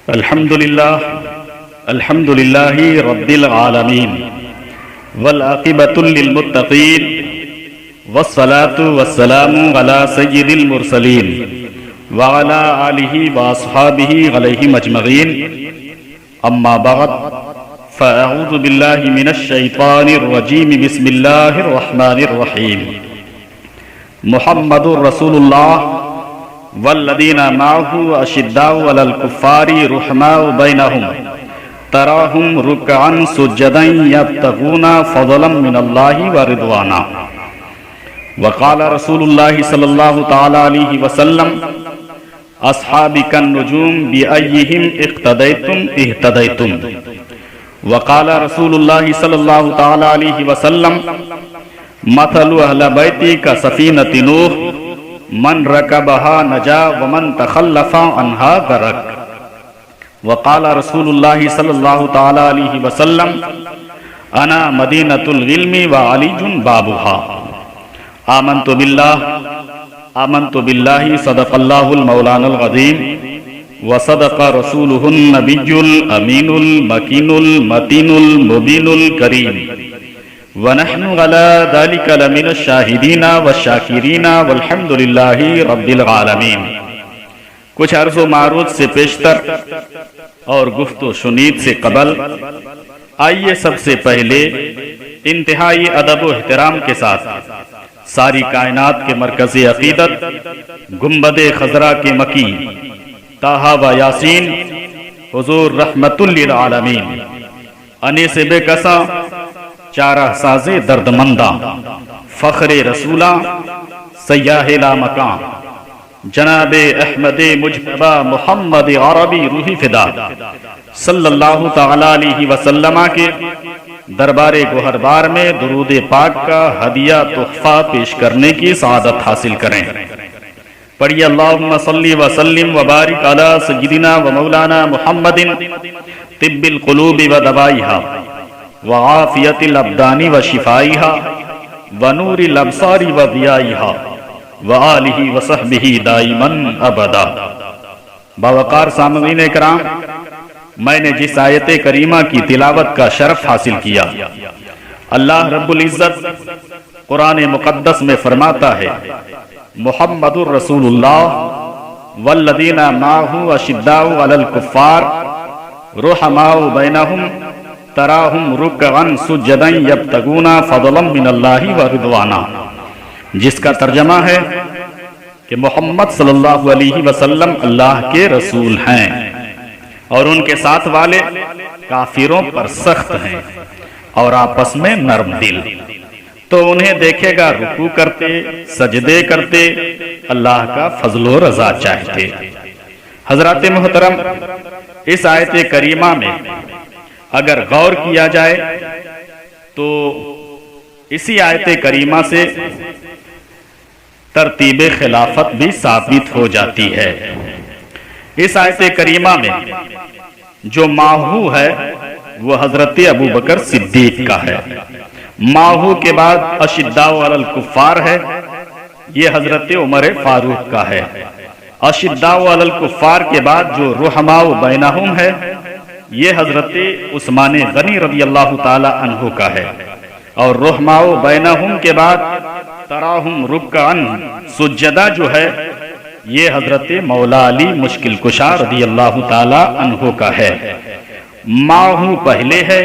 الحمد للہ رب العالمین والعاقبۃ للمتقین والصلاة والسلام علی سید المرسلین وعلی آلہ واصحابہ علیہم اجمعین اما بعد فاعوذ باللہ من الشیطان الرجیم بسم اللہ الرحمن الرحیم محمد رسول اللہ والذین معه اشداء علی الکفار رحماء بینہم تراہم رکعا سجدا یبتغون فضلا من اللہ ورضوانا وقال رسول اللہ صلی اللہ تعالی علیہ وسلم اصحابی کالنجوم بأیہم اقتدیتم اہتدیتم وقال رسول اللہ صلی اللہ تعالی علیہ وسلم مثل اہل بیتی کا سفینۃ نوح من رکبها نجا ومن تخلف عنها غرق وقال رسول اللہ صلی اللہ تعالی علیہ وسلم انا مدینۃ العلم وعلی بابها آمنت باللہ صدق اللہ المولان العظیم وصدق رسولہ النبی الامین المکین المتین المبین الکریم ونحن على ذلك لمن الشاہدین والشاکرین والحمد للہ رب العالمین۔ کچھ عرض و معروض سے پیشتر اور گفت و شنید سے قبل آئیے سب سے پہلے انتہائی ادب و احترام کے ساتھ ساری کائنات کے مرکز عقیدت گنبد خضرا کے مکی طٰہٰ و یاسین حضور رحمت للعالمین انیس بے کساں چارہ ساز دردمنداں فخر رسولاں سیاہ لا مکاں جناب احمد مجتبی محمد عربی روحی فدا صلی اللہ تعالی علیہ وسلم کے دربار گوہربار میں درود پاک کا ہدیہ تحفہ پیش کرنے کی سعادت حاصل کریں۔ پڑھیے اللہم صلی وسلم وبارک علی سیدنا و مولانا محمد طب القلوب و دوائها وعافیت الابدان و شفائها ونور الابصار و ضیائها وآلہ وصحبہ دائما ابدا۔ باوقار سامعین اکرام، میں نے جس آیت کریمہ کی تلاوت کا شرف حاصل کیا، اللہ رب العزت قرآن مقدس میں فرماتا ہے محمد الرسول اللہ والذین معه اشداء علی الکفار رحماء بینہم تراہم رکعا سجدا یبتغون فضلا من اللہ ورضوانا، جس کا ترجمہ ہے کہ محمد صلی اللہ علیہ وسلم اللہ کے رسول ہیں اور ان کے ساتھ والے کافروں پر سخت ہیں اور آپس میں نرم دل، تو انہیں دیکھے گا رکوع کرتے سجدے کرتے اللہ کا فضل و رضا چاہتے۔ حضرات محترم، اس آیت کریمہ میں اگر غور کیا جائے تو اسی آیت کریمہ سے ترتیب خلافت بھی ثابت ہو جاتی ہے۔ اس آیت کریمہ میں جو ماہو ہے وہ حضرت ابوبکر صدیق کا ہے، ماہو کے بعد اشداء علی الکفار ہے، یہ حضرت عمر فاروق کا ہے، اشداء علی الکفار کے بعد جو رحماء بینہم ہے یہ حضرت عثمان غنی رضی اللہ تعالی عنہ کا ہے، اور رحماء بینہم کے بعد تراہم رکعا سجدہ جو ہے یہ حضرت مولا علی مشکل کشا رضی اللہ تعالی عنہ کا ہے۔ ماہو پہلے ہے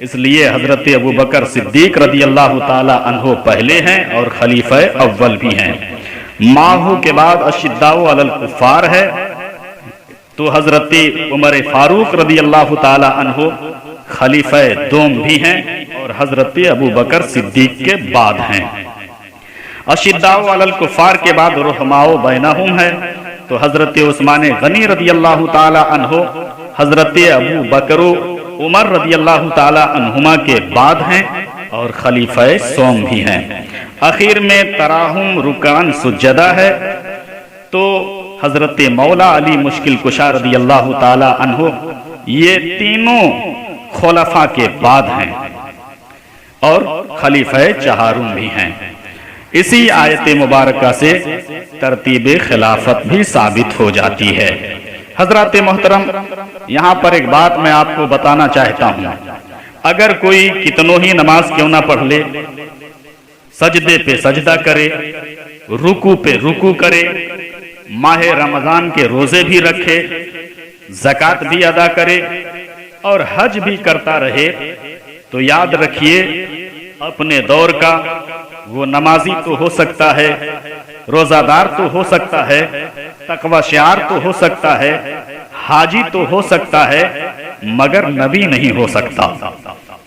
اس لیے حضرت ابوبکر صدیق رضی اللہ تعالی عنہ پہلے ہیں اور خلیفہ اول بھی ہیں۔ ماہو کے بعد اشداء علی الکفار ہے تو حضرت عمر فاروق رضی اللہ تعالی عنہ خلیفہ دوم بھی ہیں اور حضرت ابوبکر صدیق کے بعد ہیں۔ اشداء علی الکفار کے بعد رحماء بینہم ہے تو حضرت عثمان غنی رضی اللہ تعالی عنہ حضرت ابوبکر عمر رضی اللہ تعالی عنہما کے بعد ہیں اور خلیفہ سوم بھی ہیں۔ آخر میں تراہم رکعا سجدہ ہے تو حضرت مولا علی مشکل کشا رضی اللہ تعالی عنہ یہ تینوں خلفاء کے بعد ہیں اور خلیفہ چہارم بھی ہیں۔ اسی آیت مبارکہ سے ترتیب خلافت بھی ثابت ہو جاتی ہے۔ حضرات محترم، یہاں پر ایک بات میں آپ کو بتانا چاہتا ہوں، اگر کوئی کتنوں ہی نماز کیوں نہ پڑھ لے، سجدے پہ سجدہ کرے، رکوع پہ رکوع کرے، ماہ رمضان کے روزے بھی رکھے، زکوٰۃ بھی ادا کرے اور حج بھی کرتا رہے، تو یاد رکھیے اپنے دور کا وہ نمازی تو ہو سکتا ہے، روزہ دار تو ہو سکتا ہے، تقوی شعار تو ہو سکتا ہے، حاجی تو ہو سکتا ہے، مگر نبی نہیں ہو سکتا،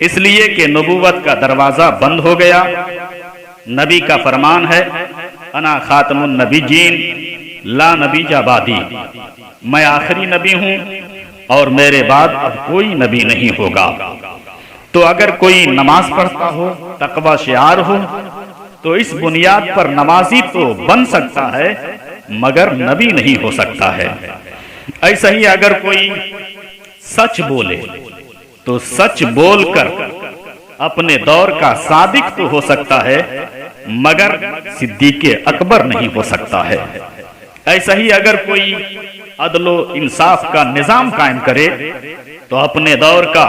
اس لیے کہ نبوت کا دروازہ بند ہو گیا۔ نبی کا فرمان ہے، انا خاتم النبیین لا نبی بعدی، میں آخری نبی ہوں اور میرے بعد اب کوئی نبی نہیں ہوگا۔ تو اگر کوئی نماز پڑھتا ہو، تقوی شعار ہو، تو اس بنیاد پر نمازی تو بن سکتا ہے مگر نبی نہیں ہو سکتا ہے۔ ایسا ہی اگر کوئی سچ بولے تو سچ بول کر اپنے دور کا صادق تو ہو سکتا ہے مگر صدیق اکبر نہیں ہو سکتا ہے۔ ایسا ہی اگر کوئی عدل و انصاف کا نظام قائم کرے تو اپنے دور کا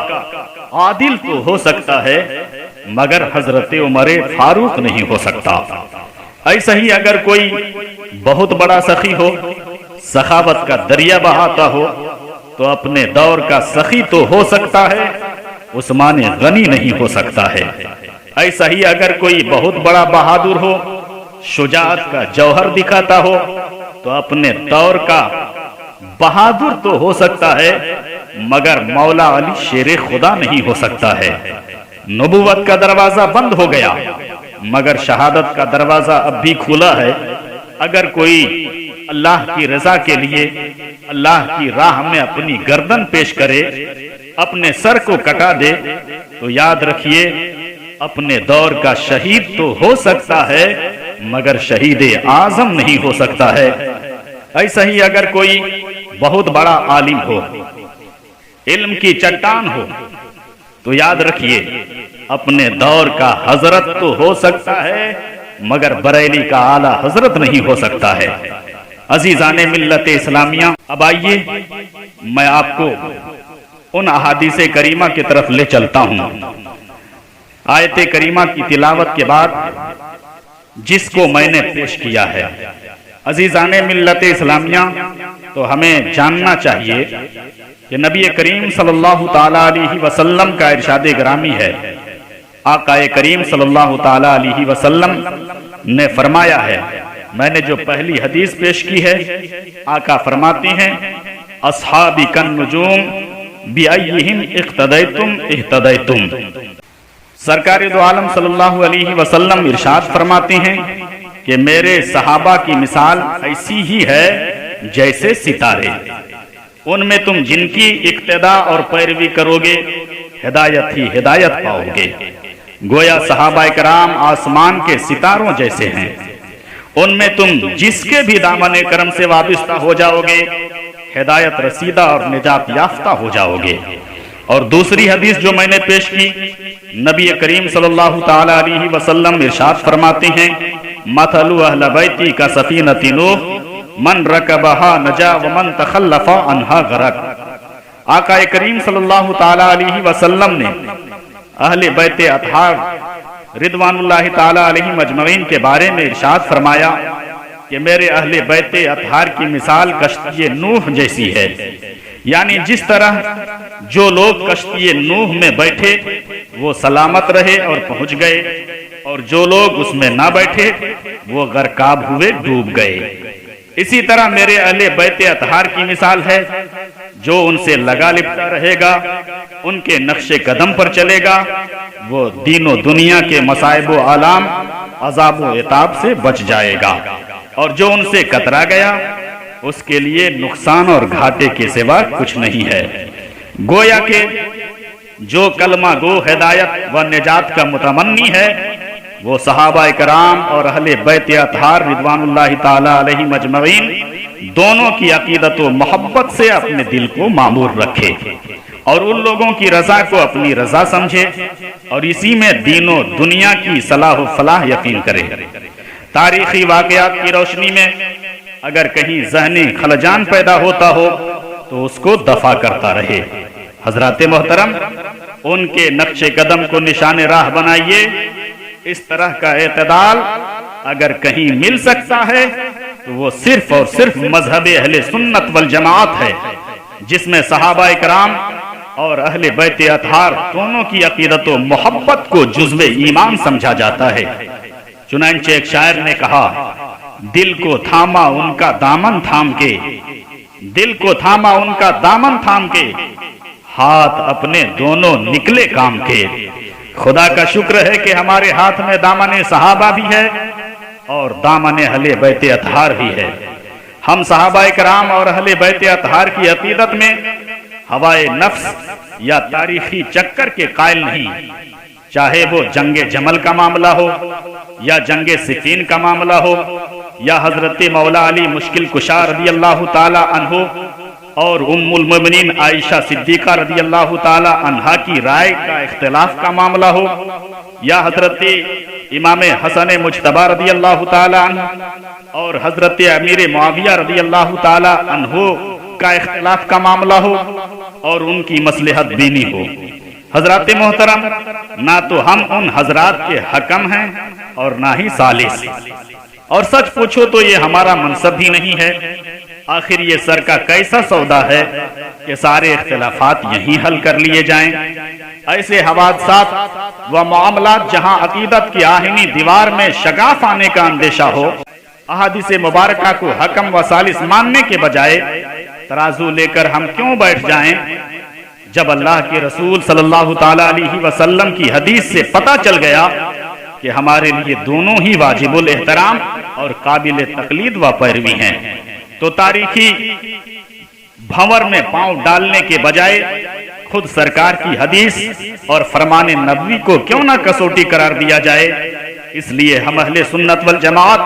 عادل تو ہو سکتا ہے مگر حضرت عمر فاروق نہیں ہو سکتا۔ ایسا ہی اگر کوئی بہت بڑا سخی ہو، سخاوت کا دریا بہاتا ہو، تو اپنے دور کا سخی تو ہو سکتا ہے، عثمان غنی نہیں ہو سکتا ہے۔ ایسا ہی اگر کوئی بہت بڑا بہادر ہو، شجاعت کا جوہر دکھاتا ہو، تو اپنے دور کا بہادر تو ہو سکتا ہے مگر مولا علی شیر خدا نہیں ہو سکتا ہے۔ نبوت کا دروازہ بند ہو گیا مگر شہادت کا دروازہ اب بھی کھلا ہے۔ اگر کوئی اللہ کی رضا کے لیے اللہ کی راہ میں اپنی گردن پیش کرے، اپنے سر کو کٹا دے، تو یاد رکھیے اپنے دور کا شہید تو ہو سکتا ہے مگر شہید اعظم نہیں ہو سکتا ہے۔ ایسا ہی اگر کوئی بہت بڑا عالم ہو، علم کی چٹان ہو، تو یاد رکھیے اپنے دور کا حضرت تو ہو سکتا ہے مگر بریلی کا اعلیٰ حضرت نہیں ہو سکتا ہے۔ عزیزان ملت اسلامیہ، اب آئیے میں آپ کو ان احادیث کریمہ کی طرف لے چلتا ہوں۔ آیت کریمہ کی تلاوت کے بعد جس کو میں نے پیش کیا ہے، عزیزان ملت اسلامیہ، تو ہمیں جاننا چاہیے کہ نبی کریم صلی اللہ تعالیٰ علیہ وسلم کا ارشاد گرامی ہے، آقا کریم صلی اللہ تعالیٰ علیہ وسلم نے فرمایا ہے، میں نے جو پہلی حدیث پیش کی ہے، آقا فرماتے ہیں اصحابی کالنجوم بأیہم اقتدیتم اہتدیتم۔ سرکار دو عالم صلی اللہ علیہ وسلم ارشاد فرماتے ہیں کہ میرے صحابہ کی مثال ایسی ہی ہے جیسے ستارے، ان میں تم جن کی اقتدا اور پیروی کرو گے ہدایت ہی ہدایت پاؤ گے۔ گویا صحابہ کرام آسمان کے ستاروں جیسے ہیں، ان میں تم جس کے بھی دامن کرم سے وابستہ ہو جاؤ گے ہدایت رسیدہ اور نجات یافتہ ہو جاؤ گے۔ اور دوسری حدیث جو میں نے پیش کی، نبی کریم صلی اللہ تعالی علیہ وسلم ارشاد فرماتے ہیں مثل اہل بیتی کا سفینۃ نوح من رکبہا نجا ومن تخلف عنہا غرق۔ آقا کریم صلی اللہ تعالی علیہ وسلم نے اہل بیت اطہار رضوان اللہ تعالی علیہ مجمعین کے بارے میں ارشاد فرمایا کہ میرے اہل بیت اطہار کی مثال کشتی نوح جیسی ہے، یعنی جس طرح جو لوگ کشتی نوح میں بیٹھے وہ سلامت رہے اور پہنچ گئے، اور جو لوگ اس میں نہ بیٹھے وہ غرقاب ہوئے ڈوب گئے، اسی طرح میرے اہل بیت اطہار کی مثال ہے جو ان سے لگا لپٹا رہے گا، ان کے نقش قدم پر چلے گا، وہ دین و دنیا کے مصائب و آلام، عذاب و عتاب سے بچ جائے گا، اور جو ان سے کترا گیا اس کے لیے نقصان اور گھاٹے کے سوا کچھ نہیں ہے۔ گویا کہ جو کلمہ گو ہدایت و نجات کا متمنی ہے وہ صحابہ کرام اور اہل بیت اطہار رضوان اللہ تعالی علیہ مجمعین دونوں کی عقیدت و محبت سے اپنے دل کو معمور رکھے اور ان لوگوں کی رضا کو اپنی رضا سمجھے اور اسی میں دین و دنیا کی صلاح و فلاح یقین کرے۔ تاریخی واقعات کی روشنی میں اگر کہیں ذہنی خلجان پیدا ہوتا ہو تو اس کو دفع کرتا رہے۔ حضرات محترم، ان کے نقش قدم کو نشان راہ بنائیے۔ اس طرح کا اعتدال اگر کہیں مل سکتا ہے تو وہ صرف اور صرف مذہب اہل سنت والجماعت ہے، جس میں صحابہ اکرام اور اہل بیت اطہار دونوں کی عقیدت و محبت کو جزو ایمان سمجھا جاتا ہے۔ چنانچہ ایک شاعر نے کہا، دل کو تھاما ان کا دامن تھام کے، دل کو تھاما ان کا دامن تھام کے، ہاتھ اپنے دونوں نکلے کام کے۔ خدا کا شکر ہے کہ ہمارے ہاتھ میں دامن صحابہ بھی ہے اور دامن اہل بیت اطہار بھی ہے۔ ہم صحابہ کرام اور اہل بیت اطہار کی عقیدت میں ہوائے نفس یا تاریخی چکر کے قائل نہیں، چاہے وہ جنگ جمل کا معاملہ ہو یا جنگ صفین کا معاملہ ہو یا حضرت مولا علی مشکل کشا رضی اللہ تعالی عنہ اور ام المؤمنین عائشہ صدیقہ رضی اللہ تعالی عنہا کی رائے کا اختلاف کا معاملہ ہو یا حضرت امام حسن مجتبی رضی اللہ تعالی عنہ اور حضرت امیر معاویہ رضی اللہ تعالی عنہ کا اختلاف کا معاملہ ہو اور ان کی مصلحت بینی ہو۔ حضرات محترم، نہ تو ہم ان حضرات کے حکم ہیں اور نہ ہی ثالث، اور سچ پوچھو تو یہ ہمارا منصب بھی نہیں ہے۔ آخر یہ سر کا کیسا سودا ہے کہ سارے اختلافات یہیں حل کر لیے جائیں۔ ایسے حوادثات و معاملات جہاں عقیدت کی آہنی دیوار میں شگاف آنے کا اندیشہ ہو، احادیث مبارکہ کو حکم و ثالث ماننے کے بجائے ترازو لے کر ہم کیوں بیٹھ جائیں؟ جب اللہ کے رسول صلی اللہ تعالی علیہ وسلم کی حدیث سے پتہ چل گیا کہ ہمارے لیے دونوں ہی واجب الاحترام اور قابل تقلید و پیروی ہیں، تو تاریخی بھنور میں پاؤں ڈالنے کے بجائے خود سرکار کی حدیث اور فرمان نبوی کو کیوں نہ کسوٹی قرار دیا جائے؟ اس لیے ہم اہل سنت والجماعت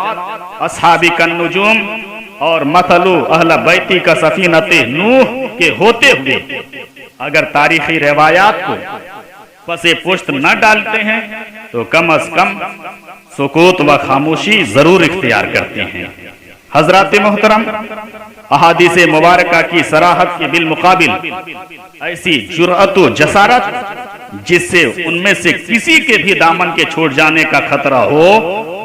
اصحابی کالنجوم اور مثلو اہل بیتی کا سفینت نوح کے ہوتے ہوئے اگر تاریخی روایات کو پس پشت نہ ڈالتے ہیں تو کم از کم سکوت و خاموشی ضرور اختیار کرتے ہیں۔ حضرات محترم، احادیث مبارکہ کی صراحت کے بالمقابل ایسی جرأت و جسارت جس سے ان میں سے کسی کے بھی دامن کے چھوڑ جانے کا خطرہ ہو،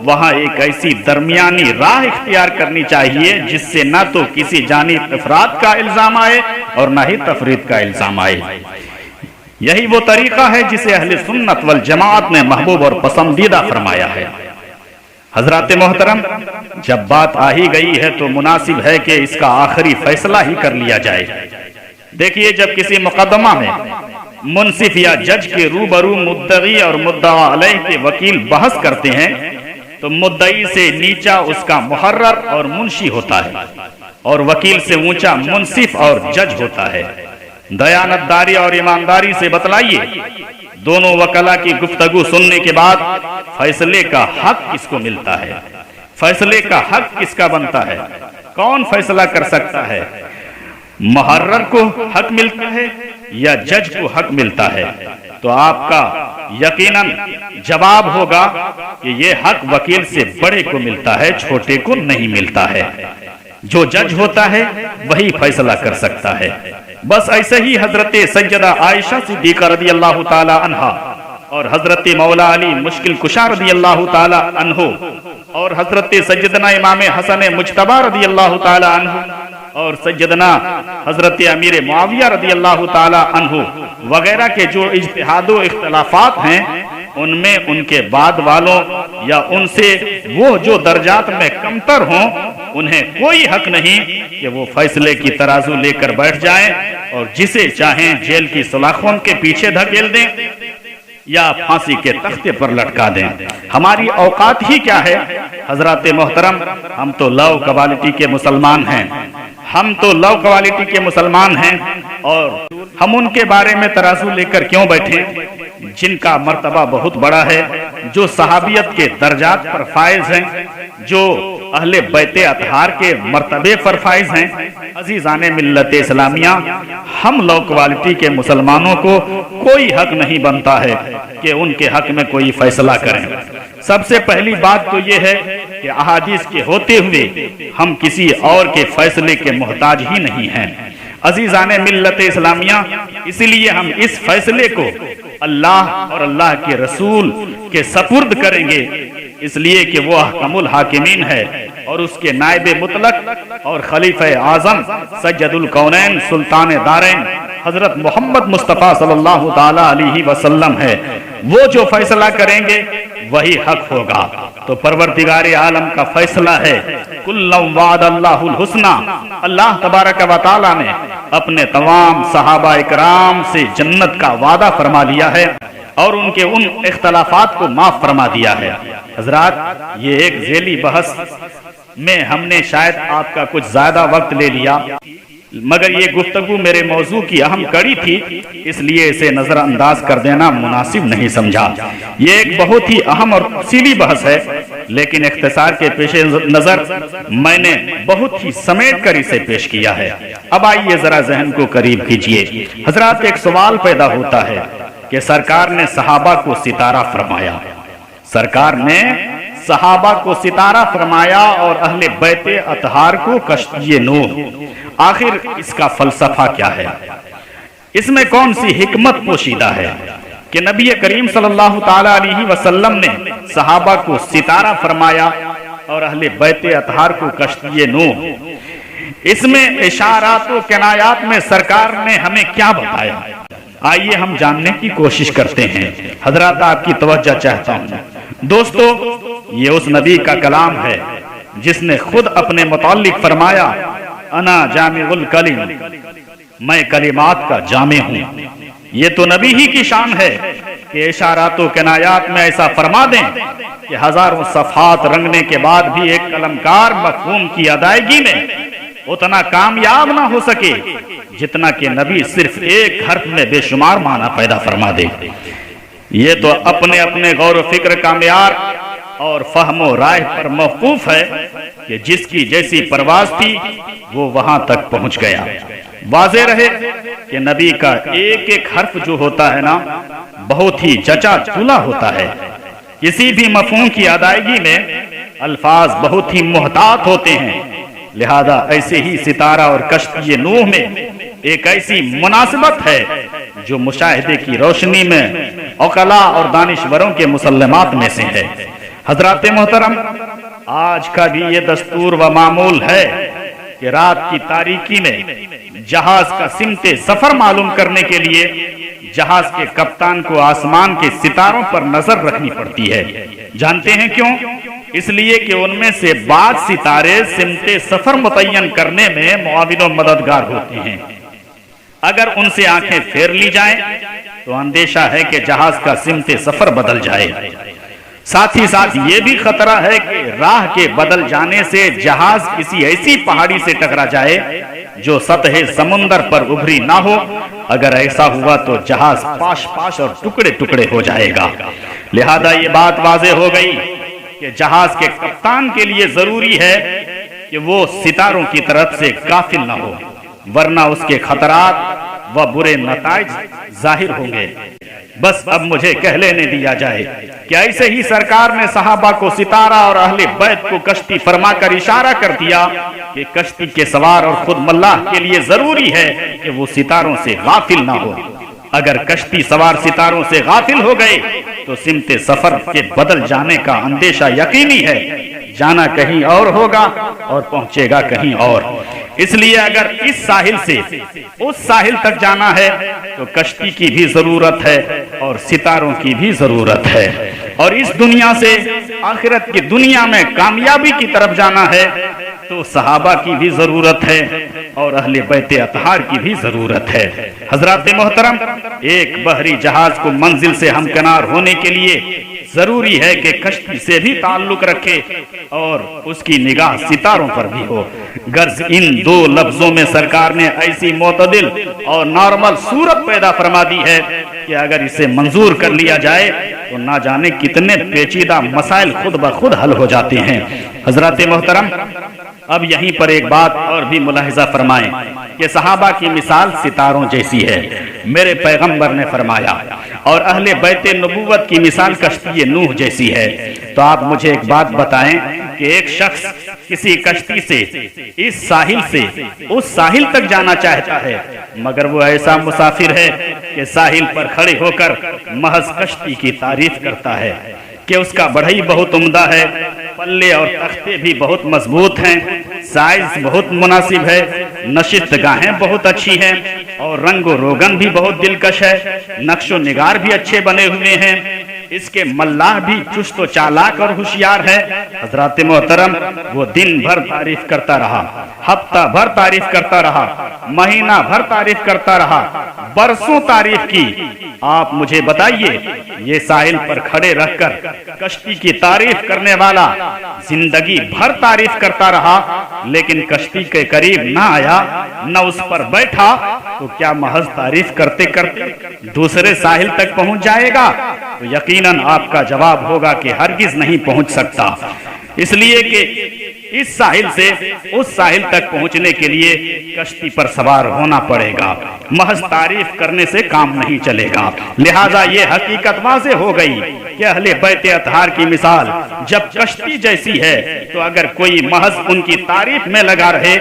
وہاں ایک ایسی درمیانی راہ اختیار کرنی چاہیے جس سے نہ تو کسی جانب افراد کا الزام آئے اور نہ ہی تفرید کا الزام آئے۔ یہی وہ طریقہ ہے جسے اہل سنت والجماعت نے محبوب اور پسندیدہ فرمایا ہے۔ حضرات محترم، جب بات آ ہی گئی ہے تو مناسب ہے کہ اس کا آخری فیصلہ ہی کر لیا جائے۔ دیکھیے، جب کسی مقدمہ میں منصف یا جج کے روبرو مدعی اور مدعا علیہ کے وکیل بحث کرتے ہیں تو مدعی سے نیچا اس کا محرر اور منشی ہوتا ہے اور وکیل سے اونچا منصف اور جج ہوتا ہے۔ دیانتداری اور ایمانداری سے بتلائیے، دونوں وکلا کی گفتگو سننے کے بعد فیصلے کا حق کس کو ملتا ہے؟ فیصلے کا حق کس کا بنتا ہے؟ کون فیصلہ کر سکتا ہے؟ محرر کو حق ملتا ہے یا جج کو حق ملتا ہے؟ تو آپ کا یقیناً جواب ہوگا کہ یہ حق وکیل سے بڑے کو ملتا ہے، چھوٹے کو نہیں ملتا ہے۔ جو جج ہوتا ہے وہی فیصلہ کر سکتا ہے۔ بس ایسے ہی حضرت سیدہ عائشہ صدیقہ رضی اللہ تعالی عنہا اور حضرت مولا علی مشکل کشا رضی اللہ تعالی عنہ اور حضرت سیدنا امام حسن مجتبی رضی اللہ تعالی عنہ اور سیدنا حضرت امیر معاویہ رضی اللہ تعالی عنہ وغیرہ کے جو اجتہاد و اختلافات ہیں، ان میں ان کے بعد والوں یا ان سے وہ جو درجات میں کمتر ہوں، انہیں کوئی حق نہیں کہ وہ فیصلے کی ترازو لے کر بیٹھ جائیں اور جسے چاہیں جیل کی سلاخوں کے پیچھے دھکیل دیں یا پھانسی کے تختے پر لٹکا دیں۔ ہماری اوقات ہی کیا ہے؟ حضرات محترم، ہم تو لو کوالٹی کے مسلمان ہیں، ہم تو لو کوالٹی کے مسلمان ہیں، اور ہم ان کے بارے میں ترازو لے کر کیوں بیٹھیں جن کا مرتبہ بہت بڑا ہے، جو صحابیت کے درجات پر فائز ہیں، جو اہل بیت اطہار کے مرتبے پر فائز ہیں۔ عزیزان ملت اسلامیہ، ہم لو کوالٹی کے مسلمانوں کو کوئی حق نہیں بنتا ہے کہ ان کے حق میں کوئی فیصلہ کریں۔ سب سے پہلی بات تو یہ ہے کہ احادیث کے ہوتے ہوئے ہم کسی اور کے فیصلے کے محتاج ہی نہیں ہیں۔ عزیزان ملت اسلامیہ، اسی لیے ہم اس فیصلے کو اللہ اور اللہ کے رسول کے سپرد کریں گے، اس لیے کہ وہ احکم الحاکمین ہے اور اس کے نائب مطلق اور خلیفہ اعظم سید الکونین سلطان دارین حضرت محمد مصطفیٰ صلی اللہ تعالی علیہ وسلم ہے۔ وہ جو فیصلہ کریں گے وہی حق ہوگا۔ تو پروردگار عالم کا فیصلہ ہے، کُلًّا وعد اللہ الحسنى، اللہ تبارک و تعالی نے اپنے تمام صحابہ اکرام سے جنت کا وعدہ فرما لیا ہے اور ان کے ان اختلافات کو معاف فرما دیا ہے۔ حضرات، یہ ایک ذیلی بحث میں ہم نے شاید آپ کا کچھ زیادہ وقت لے لیا، مگر یہ گفتگو میرے موضوع کی اہم کڑی تھی، اس لیے اسے نظر انداز کر دینا مناسب نہیں سمجھا۔ یہ ایک بہت ہی اہم اور تفصیلی بحث ہے، لیکن اختصار کے پیش نظر میں نے بہت ہی سمیٹ کر اسے پیش کیا ہے۔ اب آئیے ذرا ذہن کو قریب کیجئے۔ حضرات، ایک سوال پیدا ہوتا ہے کہ سرکار نے صحابہ کو ستارہ فرمایا، سرکار نے صحابہ کو ستارہ فرمایا اور اہل بیت اطہار کو کشتی نوح، آخر اس کا فلسفہ کیا ہے؟ اس میں کون سی حکمت پوشیدہ ہے کہ نبی کریم صلی اللہ تعالی علیہ وسلم نے صحابہ کو ستارہ فرمایا اور اہل بیت اطہار کو کشتی نوح؟ اس میں اشارات و کنایات میں سرکار نے ہمیں کیا بتایا؟ آئیے ہم جاننے کی کوشش کرتے ہیں۔ حضرات، آپ کی توجہ چاہتا ہوں۔ دوستو، یہ اس نبی کا کلام ہے جس نے خود اپنے متعلق فرمایا، انا جامع الکلم، میں کلمات کا جامع ہوں۔ یہ تو نبی ہی کی شان ہے کہ اشارات و کنایات میں ایسا فرما دیں کہ ہزاروں صفحات رنگنے کے بعد بھی ایک قلمکار مفہوم کی ادائیگی میں اتنا کامیاب نہ ہو سکے جتنا کہ نبی صرف ایک حرف میں بے شمار معنی پیدا فرما دے۔ یہ تو اپنے اپنے غور و فکر کا معیار اور فہم و رائے پر موقوف ہے کہ جس کی جیسی پرواز تھی وہ وہاں تک پہنچ گیا۔ واضح رہے کہ نبی کا ایک ایک حرف جو ہوتا ہے نا، بہت ہی جچا چلا ہوتا ہے۔ کسی بھی مفہوم کی ادائیگی میں الفاظ بہت ہی محتاط ہوتے ہیں، لہذا ایسے ہی ستارہ اور کشتی نوح میں ایک ایسی مناسبت ہے جو مشاہدے کی روشنی میں عقلاء اور دانشوروں کے مسلمات میں سے ہے۔ حضرات محترم، آج کا بھی یہ دستور و معمول ہے کہ رات کی تاریکی میں جہاز کا سمت سفر معلوم کرنے کے لیے جہاز کے کپتان کو آسمان کے ستاروں پر نظر رکھنی پڑتی ہے۔ جانتے ہیں کیوں؟ اس لیے کہ ان میں سے بعض ستارے سمت سفر متعین کرنے میں معاون و مددگار ہوتے ہیں۔ اگر ان سے آنکھیں پھیر لی جائیں تو اندیشہ ہے کہ جہاز کا سمت سفر بدل جائے۔ ساتھ ہی ساتھ یہ بھی خطرہ ہے کہ راہ کے بدل جانے سے جہاز کسی ایسی پہاڑی سے ٹکرا جائے جو سطح سمندر پر ابھری نہ ہو۔ اگر ایسا ہوا تو جہاز پاش پاش اور ٹکڑے ٹکڑے ہو جائے گا۔ لہذا یہ بات واضح ہو گئی کہ جہاز کے کپتان کے لیے ضروری ہے کہ وہ ستاروں کی طرف سے غافل نہ ہو، ورنہ اس کے خطرات و برے نتائج ظاہر ہوں گے۔ بس اب مجھے کہہ لینے دیا جائے کہ ایسے ہی سرکار نے صحابہ کو ستارہ اور اہل بیت کو کشتی فرما کر اشارہ کر دیا کہ کشتی کے سوار اور خود ملاح کے لیے ضروری ہے کہ وہ ستاروں سے غافل نہ ہو۔ اگر کشتی سوار ستاروں سے غافل ہو گئے تو سمت سفر کے بدل جانے کا اندیشہ یقینی ہے، جانا کہیں اور ہوگا اور پہنچے گا کہیں اور۔ اس لیے اگر اس ساحل سے اس ساحل تک جانا ہے تو کشتی کی بھی ضرورت ہے اور ستاروں کی بھی ضرورت ہے، اور اس دنیا سے آخرت کی دنیا میں کامیابی کی طرف جانا ہے تو صحابہ کی بھی ضرورت ہے اور اہل بیت اطہار کی بھی ضرورت ہے۔ حضرات محترم، ایک بحری جہاز کو منزل سے ہمکنار ہونے کے لیے ضروری ہے کہ کشتی سے بھی تعلق رکھے اور اس کی نگاہ ستاروں پر بھی ہو۔ غرض ان دو لفظوں میں سرکار نے ایسی معتدل اور نارمل صورت پیدا فرما دی ہے کہ اگر اسے منظور کر لیا جائے تو نہ جانے کتنے پیچیدہ مسائل خود بخود حل ہو جاتے ہیں۔ حضرات محترم، اب یہیں پر ایک بات اور بھی ملاحظہ فرمائیں کہ صحابہ کی مثال ستاروں جیسی ہے۔ میرے پیغمبر نے فرمایا، اور اہل بیت نبوت کی مثال کشتی نوح جیسی ہے۔ تو آپ مجھے ایک بات بتائیں کہ ایک شخص کسی کشتی سے اس ساحل سے اس ساحل تک جانا چاہتا ہے، مگر وہ ایسا مسافر ہے کہ ساحل پر کھڑے ہو کر محض کشتی کی تعریف کرتا ہے کہ اس کا بڑھئی بہت عمدہ ہے، پلے اور تختے بھی بہت مضبوط ہیں، سائز بہت مناسب ہے، نشست گاہیں بہت اچھی ہیں، اور رنگ و روگن بھی بہت دلکش ہے، نقش و نگار بھی اچھے بنے ہوئے ہیں، اس کے ملاح بھی چست و چالاک اور ہوشیار ہے۔ حضرات محترم، وہ دن بھر تعریف کرتا رہا، ہفتہ بھر تعریف کرتا رہا، مہینہ بھر تعریف کرتا رہا، برسوں تعریف کی۔ آپ مجھے بتائیے، یہ ساحل پر کھڑے رہ کر کشتی کی تعریف کرنے والا زندگی بھر تعریف کرتا رہا، لیکن کشتی کے قریب نہ آیا، نہ اس پر بیٹھا، تو کیا محض تعریف کرتے کرتے دوسرے ساحل تک پہنچ جائے گا؟ تو یقیناً آپ کا جواب ہوگا کہ ہرگز نہیں پہنچ سکتا، اس لیے کہ اس ساحل سے اس ساحل تک پہنچنے کے لیے کشتی پر سوار ہونا پڑے گا، محض تعریف کرنے سے کام نہیں چلے گا۔ لہٰذا یہ حقیقت واضح ہو گئی کہ اہل بیت اطہار کی مثال جب کشتی جیسی ہے، تو اگر کوئی محض ان کی تعریف میں لگا رہے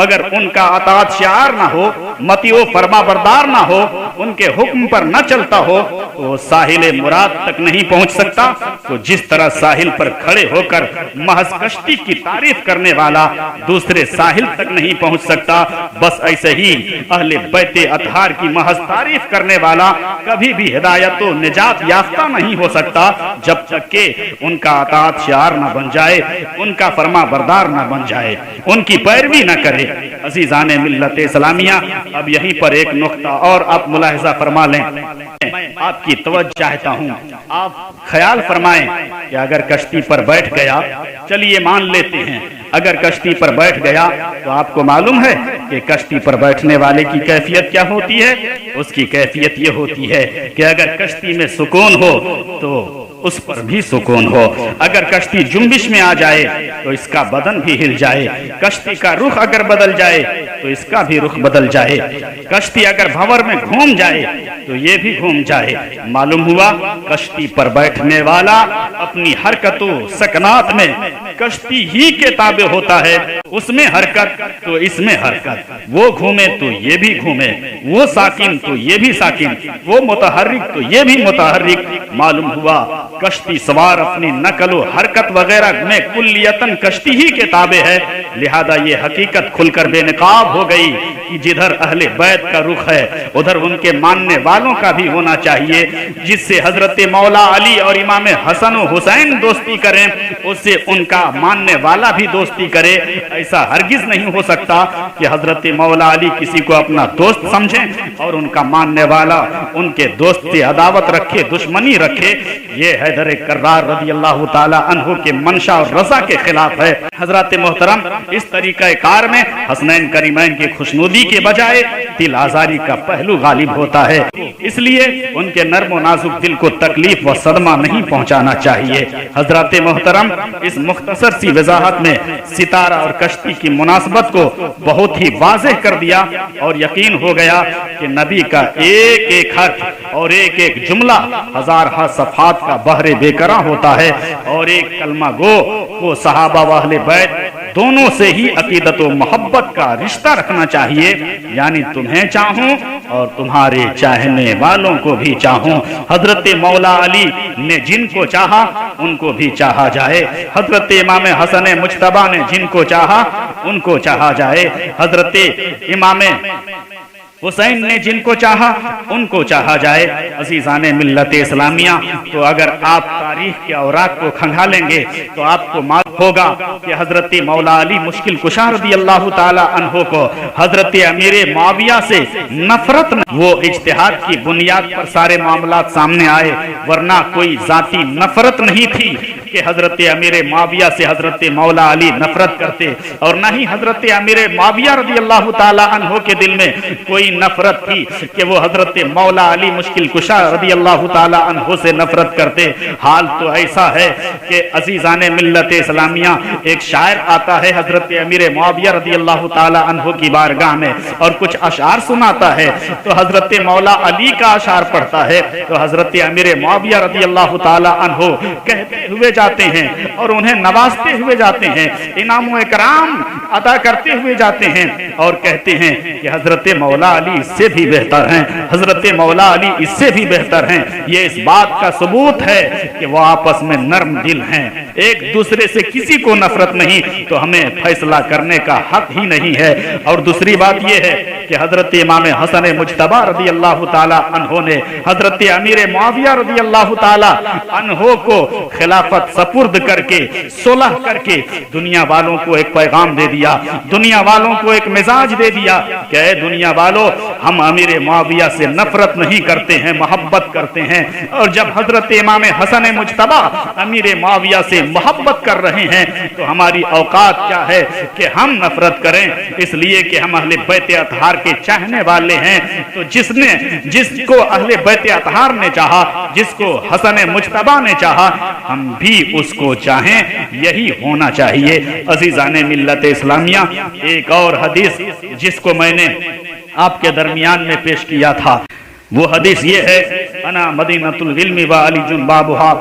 مگر ان کا اطاعت شعار نہ ہو، مطیع و فرما بردار نہ ہو، ان کے حکم پر نہ چلتا ہو، تو وہ ساحل مراد تک نہیں پہنچ سکتا۔ تو جس طرح ساحل پر کھڑے ہو کر محض کشتی کی تعریف کرنے والا دوسرے ساحل تک نہیں پہنچ سکتا، بس ایسے ہی اہل بیت اطہار کی محض تعریف کرنے والا کبھی بھی ہدایت و نجات یافتہ نہیں ہو سکتا، جب تک کہ ان کا اطاعت شعار نہ بن جائے، ان کا فرما بردار نہ بن جائے، ان کی پیروی نہ کرے۔ عزیزان ملت اسلامیہ، اب یہیں پر ایک نقطہ اور آپ ملاحظہ فرما لیں، آپ کی توجہ چاہتا ہوں، آپ خیال فرمائیں کہ اگر کشتی پر بیٹھ گیا، چلیے مان لیتے ہیں اگر کشتی پر بیٹھ گیا، تو آپ کو معلوم ہے کہ کشتی پر بیٹھنے والے کی کیفیت کیا ہوتی ہے؟ اس کی کیفیت یہ ہوتی ہے کہ اگر کشتی میں سکون ہو تو اس پر بھی سکون ہو، اگر کشتی جنبش میں آ جائے تو اس کا بدن بھی ہل جائے، کشتی کا رخ اگر بدل جائے تو اس کا بھی رخ بدل جائے، کشتی اگر بھنور میں گھوم جائے تو یہ بھی گھوم جائے۔ معلوم ہوا کشتی پر بیٹھنے والا اپنی حرکت و سکنات میں کشتی ہی کے تابع ہوتا ہے، اس میں حرکت تو اس میں حرکت، وہ گھومے تو یہ بھی گھومے، وہ ساکن تو یہ بھی ساکن، وہ متحرک تو یہ بھی متحرک۔ معلوم ہوا کشتی سوار اپنی نقل و حرکت وغیرہ میں کلیتاً کشتی ہی کے تابع ہے، لہذا یہ حقیقت کھل کر بے نقاب ہو گئی کہ جدھر اہل بیت کا رخ ہے ادھر ان کے ماننے والوں کا بھی ہونا چاہیے، جس سے حضرت مولا علی اور امام حسن و حسین دوستی کریں اس سے ان کا ماننے والا بھی دوستی کرے۔ ایسا ہرگز نہیں ہو سکتا کہ حضرت مولا علی کسی کو اپنا دوست سمجھیں اور ان کا ماننے والا ان کے دوست سے عداوت رکھے، دشمنی رکھے۔ یہ حیدر کرار رضی اللہ تعالی عنہ کے منشا اور رضا کے خلاف ہے۔ حضرات محترم، اس طریقہ کار میں حسنین کریمین کی خوشنودی کے بجائے دل آزاری کا پہلو غالب ہوتا ہے، اس لیے ان کے نرم و نازک دل کو تکلیف و صدمہ نہیں پہنچانا چاہیے۔ حضرات محترم، اس مختصر سی وضاحت میں ستارہ اور کشتی کی مناسبت کو بہت ہی واضح کر دیا، اور یقین ہو گیا کہ نبی کا ایک ایک حرف اور ایک ایک جملہ ہزارہ صفحات کا بحر بے کراں ہوتا ہے، اور ایک کلمہ گو کو صحابہ و اہل بیت دونوں سے ہی عقیدت و محبت کا رشتہ رکھنا چاہیے، یعنی تمہیں چاہوں اور تمہارے چاہنے والوں کو بھی چاہوں۔ حضرت مولا علی نے جن کو چاہا ان کو بھی چاہا جائے، حضرت امام حسن مجتبی نے جن کو چاہا ان کو چاہا جائے، حضرت امام حسین نے جن کو چاہا ان کو چاہا جائے۔ عزیزان ملت اسلامیہ، تو اگر آپ تاریخ کے اوراق کو کھنگالیں گے تو آپ کو معلوم ہوگا کہ حضرت مولا علی مشکل کشا رضی اللہ تعالی عنہ کو حضرت امیر معاویہ سے نفرت، وہ اجتہاد کی بنیاد پر سارے معاملات سامنے آئے، ورنہ کوئی ذاتی نفرت نہیں تھی، کہ حضرت امیر معاویہ سے حضرت مولا علی نفرت کرتے، اور نہ ہی حضرت امیر معاویہ رضی اللہ تعالی عنہ کے دل میں کوئی نفرت تھی کہ وہ حضرت مولا علی مشکل کشا رضی اللہ تعالی عنہ سے نفرت کرتے۔ حال تو ایسا ہے کہ عزیزان ملت اسلامیہ، ایک شاعر آتا ہے حضرت امیر معاویہ رضی اللہ تعالی عنہ کی بارگاہ میں اور کچھ اشعار سناتا ہے، تو حضرت مولا علی کا اشعار پڑھتا ہے تو حضرت امیر معاویہ رضی اللہ تعالی عنہ کہتے ہوئے جاتے ہیں اور انہیں نوازتے ہوئے جاتے ہیں، انعام و اکرام عطا کرتے ہوئے جاتے ہیں اور کہتے ہیں کہ حضرت مولا علی اس سے بھی بہتر ہیں، حضرت مولا علی اس سے بھی بہتر ہیں۔ یہ اس بات کا ثبوت ہے کہ وہ آپس میں نرم دل ہیں، ایک دوسرے سے کسی کو نفرت نہیں، تو ہمیں فیصلہ کرنے کا حق ہی نہیں ہے۔ اور دوسری بات یہ ہے کہ حضرت امام حسن مجتبی رضی اللہ تعالی عنہ نے حضرت امیر معاویہ رضی اللہ تعالی عنہ کو خلافت سپرد کر کے صلح کر کے دنیا والوں کو ایک پیغام دے دیا، دنیا والوں کو ایک مزاج دے دیا کہ اے دنیا والوں، ہم امیر معاویہ سے نفرت نہیں کرتے ہیں، محبت کرتے ہیں۔ اور جب حضرت امام حسن مجتبی امیر معاویہ سے محبت کر رہے ہیں تو ہماری اوقات کیا ہے کہ ہم نفرت کریں، اس لیے کہ ہم اہل بیت اطہار کے چاہنے والے ہیں۔ تو جس کو اہل بیت اطہار نے چاہا، جس کو حسن مجتبی نے چاہا، ہم بھی اس کو چاہیں، یہی ہونا چاہیے۔ عزیزان ملت اسلامیہ، ایک اور حدیث جس کو میں نے آپ کے درمیان میں پیش کیا تھا، وہ حدیث یہ ہے، انا مدینۃ العلم و علی بابھا۔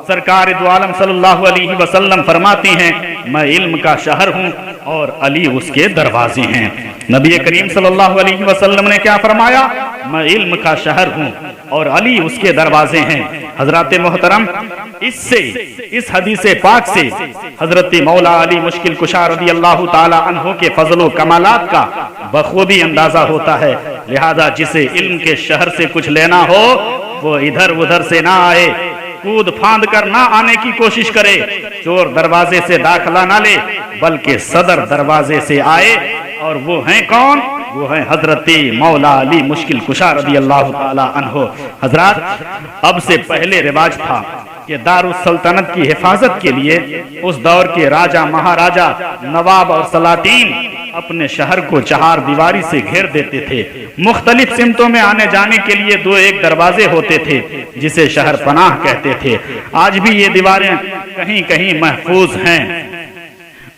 سرکار دو عالم صلی اللہ علیہ وسلم فرماتی ہیں، میں علم کا شہر ہوں اور علی اس کے دروازے ہیں۔ نبی کریم صلی اللہ علیہ وسلم نے کیا فرمایا؟ میں علم کا شہر ہوں اور علی اس کے دروازے ہیں۔ حضرات محترم، اس حدیث پاک سے حضرت مولا علی مشکل کشا رضی اللہ تعالی عنہ کے فضل و کمالات کا بخوبی اندازہ ہوتا ہے۔ لہذا جسے علم کے شہر سے کچھ لینا ہو وہ ادھر ادھر سے نہ آئے، کود پھاند کر نہ آنے کی کوشش کرے، چور دروازے سے داخلہ نہ لے بلکہ صدر دروازے سے آئے، اور وہ ہیں کون؟ وہ ہیں حضرت مولا علی مشکل کشا رضی اللہ تعالی عنہ۔ حضرات، اب سے پہلے رواج تھا کہ دارالسلطنت کی حفاظت کے لیے اس دور کے راجہ مہاراجہ، نواب اور سلاطین اپنے شہر کو چہار دیواری سے گھیر دیتے تھے۔ مختلف سمتوں میں آنے جانے کے لیے دو ایک دروازے ہوتے تھے جسے شہر پناہ کہتے تھے۔ آج بھی یہ دیواریں کہیں کہیں محفوظ ہیں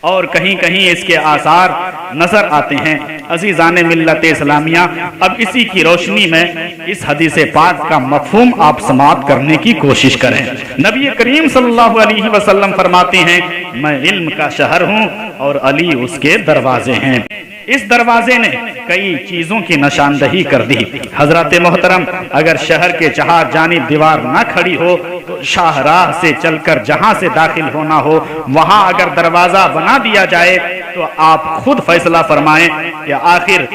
اور کہیں کہیں اس کے آثار نظر آتے ہیں۔ عزیزان ملت اسلامیہ، اب اسی کی روشنی میں اس حدیث پاک کا مفہوم آپ سماعت کرنے کی کوشش کریں۔ نبی کریم صلی اللہ علیہ وسلم فرماتے ہیں، میں علم کا شہر ہوں اور علی اس کے دروازے ہیں۔ اس دروازے نے کئی چیزوں کی نشاندہی کر دی۔ حضرات محترم، اگر شہر کے چہار جانب دیوار نہ کھڑی ہو تو شاہراہ سے چل کر جہاں سے داخل ہونا ہو وہاں اگر دروازہ بنا دیا جائے تو آپ خود فیصلہ فرمائیں کہ آخر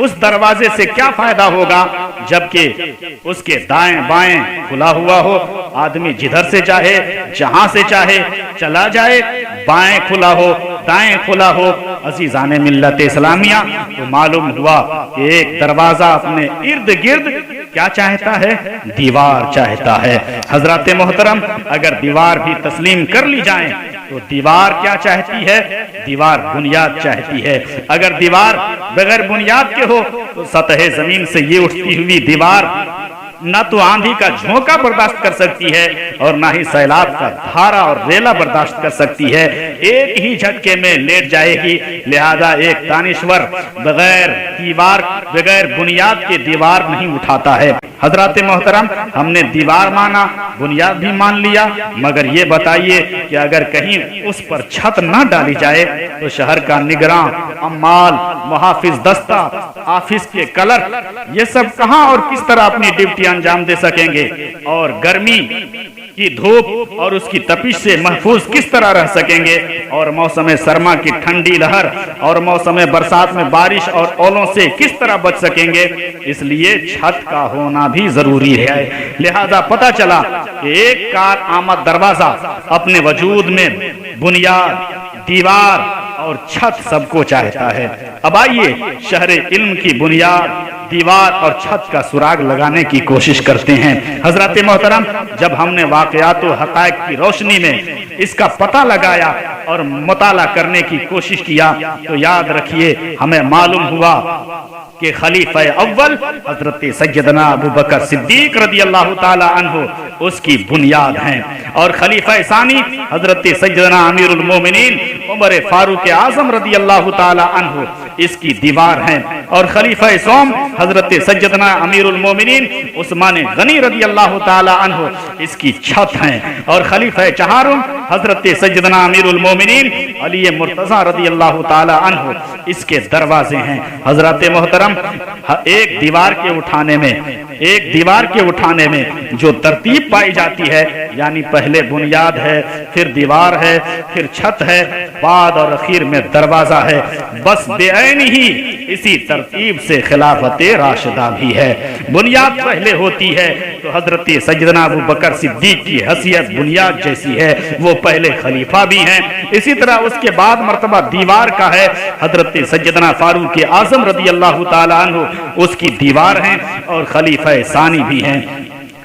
اس دروازے سے کیا فائدہ ہوگا جبکہ اس کے دائیں بائیں کھلا ہوا ہو، آدمی جدھر سے چاہے جہاں سے چاہے چلا جائے، بائیں کھلا ہو دائیں کھلا ہو۔ عزیزان ملت اسلامیہ، تو معلوم ہوا کہ ایک دروازہ اپنے ارد گرد کیا چاہتا ہے؟ دیوار چاہتا ہے۔ حضرات محترم، اگر دیوار بھی تسلیم کر لی جائیں تو دیوار کیا چاہتی ہے؟ دیوار بنیاد چاہتی ہے۔ اگر دیوار بغیر بنیاد کے ہو تو سطح زمین سے یہ اٹھتی ہوئی دیوار نہ تو آندھی کا جھونکا برداشت کر سکتی ہے اور نہ ہی سیلاب کا دھارا اور ریلا برداشت کر سکتی ہے، ایک ہی جھٹکے میں لیٹ جائے گی۔ لہذا ایک دانشور بغیر دیوار بغیر بنیاد کے دیوار نہیں اٹھاتا ہے۔ حضرات محترم، ہم نے دیوار مانا، بنیاد بھی مان لیا، مگر یہ بتائیے کہ اگر کہیں اس پر چھت نہ ڈالی جائے تو شہر کا نگراں، عمال، محافظ دستہ، آفس کے کلرک، یہ سب کہاں اور کس طرح اپنی ڈیوٹی انجام دے سکیں گے؟ اور گرمی کی دھوپ اور اس کی تپش سے محفوظ کس طرح رہ سکیں گے؟ اور موسم سرما کی ٹھنڈی لہر اور موسم برسات میں بارش اور اولوں سے کس طرح بچ سکیں گے؟ اس لیے چھت کا ہونا بھی ضروری ہے۔ لہذا پتہ چلا کہ ایک کار آمد دروازہ اپنے وجود میں بنیاد، دیوار اور چھت سب کو چاہتا ہے۔ اب آئیے شہر علم کی بنیاد، دیوار اور چھت کا سراغ لگانے کی کوشش کرتے ہیں۔ حضرات محترم، جب ہم نے واقعات و حقائق کی روشنی میں اس کا پتہ لگایا اور مطالعہ کرنے کی کوشش کیا تو یاد رکھیے ہمیں معلوم ہوا کہ خلیفہ اول حضرت سیدنا ابو بکر صدیق رضی اللہ تعالی عنہ اس کی بنیاد ہیں، اور خلیفہ ثانی حضرت سیدنا امیر المومنین عمر فاروق اعظم رضی اللہ تعالی عنہ اس کی دیوار ہیں، اور خلیفہ سوم حضرت سیدنا امیر المومنین عثمان غنی رضی اللہ تعالی عنہ اس کی چھت ہیں، اور خلیفہ چہارم حضرت سیدنا امیر المومنین علی مرتضی رضی اللہ تعالی عنہ اس کے دروازے ہیں۔ حضرات محترم، ایک دیوار کے اٹھانے میں جو ترتیب پائی جاتی ہے، یعنی پہلے بنیاد ہے، پھر دیوار ہے، پھر چھت ہے، بعد اور اخیر میں دروازہ ہے، بس بے عین ہی اسی ترتیب سے خلافت راشدہ بھی ہے۔ بنیاد پہلے ہوتی ہے تو حضرت سیدنا ابو بکر صدیق کی حیثیت بنیاد جیسی ہے، وہ پہلے خلیفہ بھی ہیں۔ اسی طرح اس کے بعد مرتبہ دیوار کا ہے، حضرت سیدنا فاروق اعظم رضی اللہ تعالی عنہ اس کی دیوار ہیں اور خلیفہ ثانی بھی ہیں۔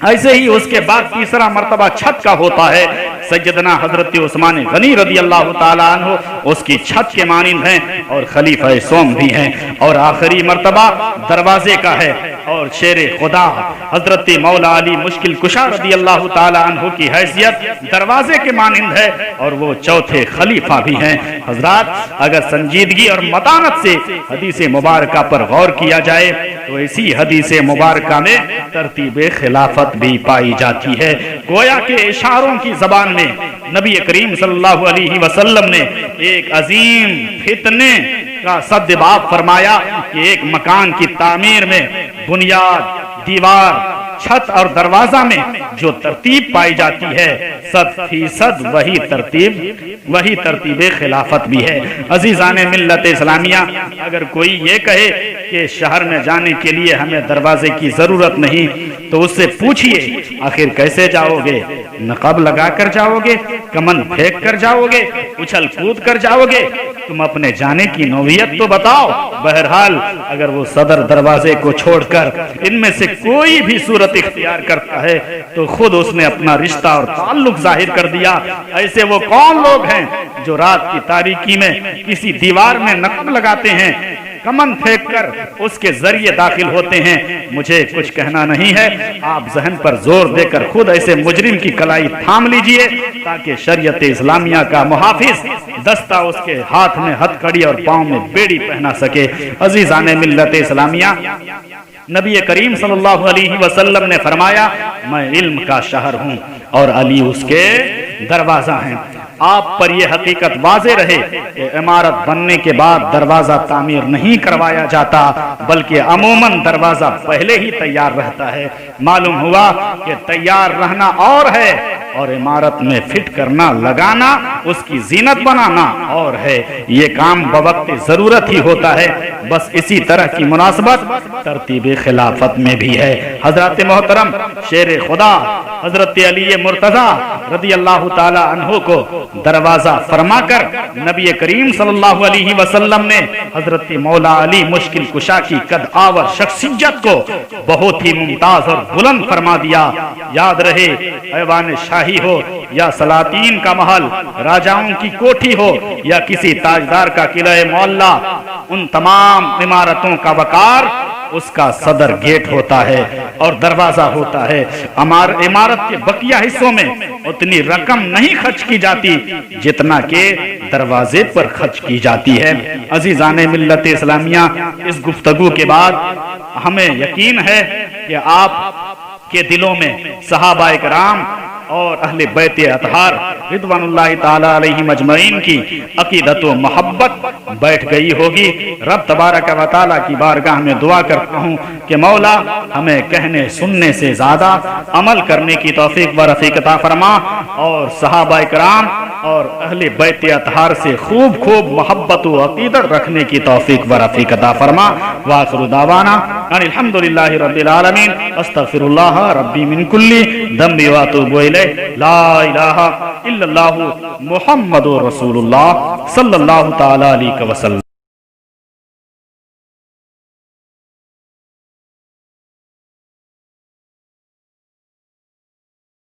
ایسے ہی اس کے بعد تیسرا مرتبہ چھت کا ہوتا ہے، سیدنا حضرت عثمان غنی رضی اللہ تعالی عنہ اس کی چھت کے مانند ہیں اور خلیفہ سوم بھی ہیں، اور آخری مرتبہ دروازے کا ہے، اور شیر خدا حضرت مولا علی مشکل کشا رضی اللہ تعالی عنہ کی حیثیت دروازے کے مانند ہے، اور وہ چوتھے خلیفہ بھی ہیں۔ حضرات، اگر سنجیدگی اور متانت سے حدیث مبارکہ پر غور کیا جائے تو اسی حدیث مبارکہ میں ترتیب خلافت بھی پائی جاتی ہے۔ گویا کہ اشاروں کی زبان میں نبی کریم صلی اللہ علیہ وسلم نے ایک عظیم فتنے کا سدباب فرمایا کہ ایک مکان کی تعمیر میں بنیاد، دیوار، چھت اور دروازہ میں جو ترتیب پائی جاتی ہے 100% وہی ترتیب خلافت بھی ہے۔ عزیزان ملت اسلامیہ، اگر کوئی یہ کہے کہ شہر میں جانے کے لیے ہمیں دروازے کی ضرورت نہیں تو اس سے پوچھئے آخر کیسے جاؤ گے؟ نقاب لگا کر جاؤ گے؟ کمن پھینک کر جاؤ گے؟ اچھل کود کر جاؤ گے؟ تم اپنے جانے کی نوعیت تو بتاؤ۔ بہرحال اگر وہ صدر دروازے کو چھوڑ کر ان میں سے کوئی بھی صورت اختیار کرتا ہے تو خود اس نے اپنا رشتہ اور تعلق ظاہر کر دیا۔ ایسے وہ کون لوگ ہیں جو رات کی تاریکی میں کسی دیوار میں نقب لگاتے ہیں، کمن پھینک کر اس کے ذریعے داخل ہوتے ہیں؟ مجھے کچھ کہنا نہیں ہے، آپ ذہن پر زور دے کر خود ایسے مجرم کی کلائی تھام لیجئے تاکہ شریعت اسلامیہ کا محافظ دستہ اس کے ہاتھ میں ہتھ کڑی اور پاؤں میں بیڑی پہنا سکے۔ عزیزان ملت اسلامیہ، نبی کریم صلی اللہ علیہ وسلم نے فرمایا میں علم کا شہر ہوں اور علی اس کے دروازہ ہیں۔ آپ پر یہ حقیقت واضح رہے کہ عمارت بننے کے بعد دروازہ تعمیر نہیں کروایا جاتا، بلکہ عموماً دروازہ پہلے ہی تیار رہتا ہے۔ معلوم ہوا کہ تیار رہنا اور ہے اور عمارت میں فٹ کرنا، لگانا، اس کی زینت بنانا اور ہے۔ یہ کام بوقت ضرورت ہی ہوتا ہے۔ بس اسی طرح کی مناسبت ترتیب خلافت میں بھی ہے۔ حضرات محترم، شیر خدا حضرت علی مرتضی رضی اللہ تعالی عنہ کو دروازہ فرما کر نبی کریم صلی اللہ علیہ وسلم نے حضرت مولا علی مشکل کشا کی قد آور شخصیت کو بہت ہی ممتاز اور بلند فرما دیا۔ یاد رہے، ایوان شاہی ہو یا سلاطین کا محل، راجاؤں کی کوٹھی ہو یا کسی تاجدار کا قلعہ معلیٰ، ان تمام عمارتوں کا وقار اس کا صدر گیٹ ہوتا ہے اور دروازہ ہوتا ہے۔ عمارت کے بقیہ حصوں میں اتنی رقم نہیں خرچ کی جاتی جتنا کہ دروازے پر خرچ کی جاتی ہے۔ عزیزان ملت اسلامیہ، اس گفتگو کے بعد ہمیں یقین ہے کہ آپ کے دلوں میں صحابہ کرام اور اہل بیت اطہار رضوان اللہ تعالی علیہ مجمعین کی عقیدت و محبت بیٹھ گئی ہوگی۔ رب تبارک و تعالی کی بارگاہ میں دعا کرتا ہوں کہ مولا ہمیں کہنے سننے سے زیادہ عمل کرنے کی توفیق و رفیق عطا فرما، اور صحابہ کرام اور اہل بیت اطہار سے خوب محبت و عقیدت رکھنے کی توفیق و رفیق عطا فرما۔ وآخر دعوانا ان الحمدللہ رب العالمین، استغفر اللہ ربی من کل ذنب واتوب الیہ۔ لا الہ الا اللہ محمد رسول اللہ صلی اللہ تعالی علیہ وسلم۔